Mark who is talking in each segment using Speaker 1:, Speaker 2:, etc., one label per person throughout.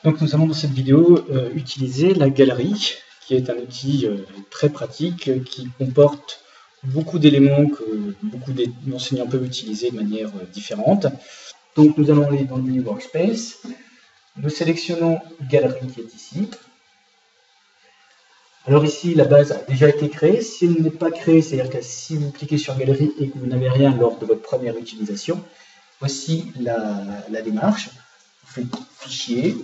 Speaker 1: Donc nous allons dans cette vidéo utiliser la galerie, qui est un outil très pratique qui comporte beaucoup d'éléments que beaucoup d'enseignants peuvent utiliser de manière différente. Donc nous allons aller dans le menu Workspace, nous sélectionnons Galerie qui est ici. Alors ici la base a déjà été créée, si elle n'est pas créée, c'est-à-dire que si vous cliquez sur Galerie et que vous n'avez rien lors de votre première utilisation, voici la démarche. Vous faites Fichier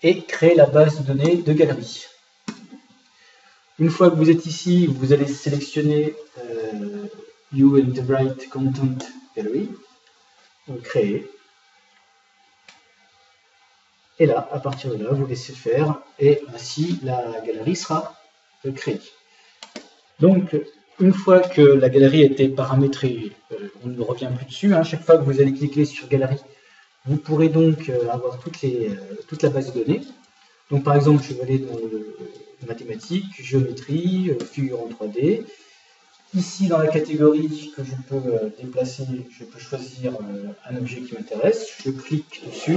Speaker 1: et créer la base de données de galerie. Une fois que vous êtes ici, vous allez sélectionner You Integrate Content Gallery, donc créer. Et là, à partir de là, vous laissez faire et ainsi la galerie sera créée. Donc, une fois que la galerie a été paramétrée, on ne revient plus dessus. Chaque fois que vous allez cliquer sur galerie, vous pourrez donc avoir toute la base de données. Donc par exemple, je vais aller dans le mathématiques, géométrie, figure en 3D. Ici, dans la catégorie que je peux déplacer, je peux choisir un objet qui m'intéresse. Je clique dessus,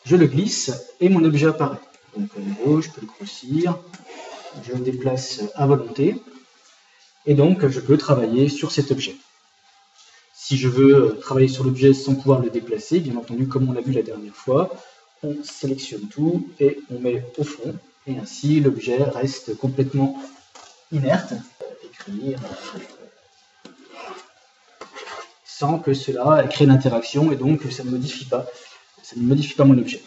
Speaker 1: je le glisse et mon objet apparaît. Donc à nouveau, je peux le grossir, je le déplace à volonté. Et donc, je peux travailler sur cet objet. Si je veux travailler sur l'objet sans pouvoir le déplacer, bien entendu, comme on l'a vu la dernière fois, on sélectionne tout et on met au fond. Et ainsi, l'objet reste complètement inerte. Écrire sans que cela crée l'interaction et donc ça ne modifie pas mon objet.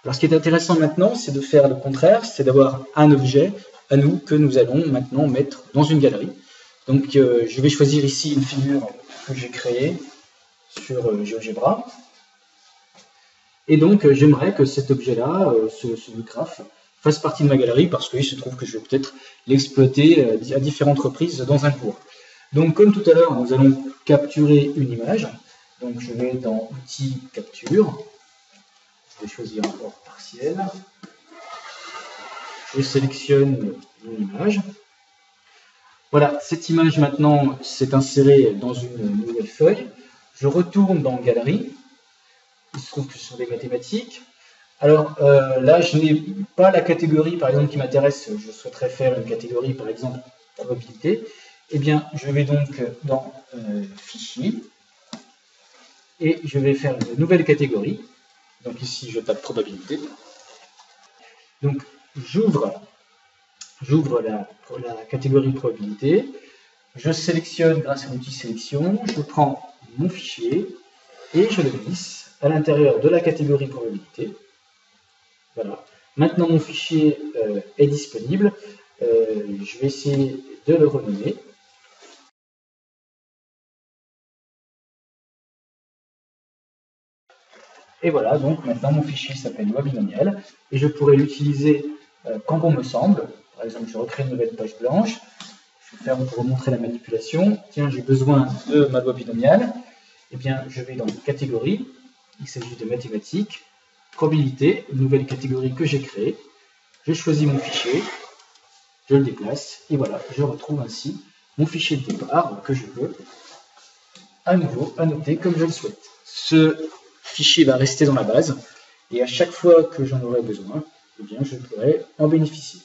Speaker 1: Alors, ce qui est intéressant maintenant, c'est de faire le contraire, c'est d'avoir un objet à nous que nous allons maintenant mettre dans une galerie. Donc, je vais choisir ici une figure que j'ai créée sur GeoGebra. Et donc, j'aimerais que cet objet-là, ce graphe, fasse partie de ma galerie parce qu'il se trouve que je vais peut-être l'exploiter à différentes reprises dans un cours. Donc, comme tout à l'heure, nous allons capturer une image. Donc, je vais dans Outils, Capture. Je vais choisir un port partiel. Je sélectionne une image. Voilà, cette image maintenant s'est insérée dans une nouvelle feuille. Je retourne dans Galerie. Il se trouve que ce sont des mathématiques. Alors là, je n'ai pas la catégorie, par exemple, qui m'intéresse. Je souhaiterais faire une catégorie, par exemple, probabilité. Eh bien, je vais donc dans Fichier et je vais faire une nouvelle catégorie. Donc ici, je tape probabilité. Donc, j'ouvre la catégorie probabilité, je sélectionne grâce à l'outil sélection, je prends mon fichier et je le glisse à l'intérieur de la catégorie probabilité. Voilà. Maintenant mon fichier est disponible. Je vais essayer de le renommer. Et voilà, donc maintenant mon fichier s'appelle loi binomiale et je pourrais l'utiliser quand bon me semble. Par exemple, je recrée une nouvelle page blanche. Je vais faire pour vous montrer la manipulation. Tiens, j'ai besoin de ma loi binomiale. Eh bien, je vais dans catégorie. Il s'agit de mathématiques. Probabilité, une nouvelle catégorie que j'ai créée. Je choisis mon fichier. Je le déplace. Et voilà, je retrouve ainsi mon fichier de départ que je veux à nouveau annoter comme je le souhaite. Ce fichier va rester dans la base. Et à chaque fois que j'en aurai besoin, eh bien, je pourrai en bénéficier.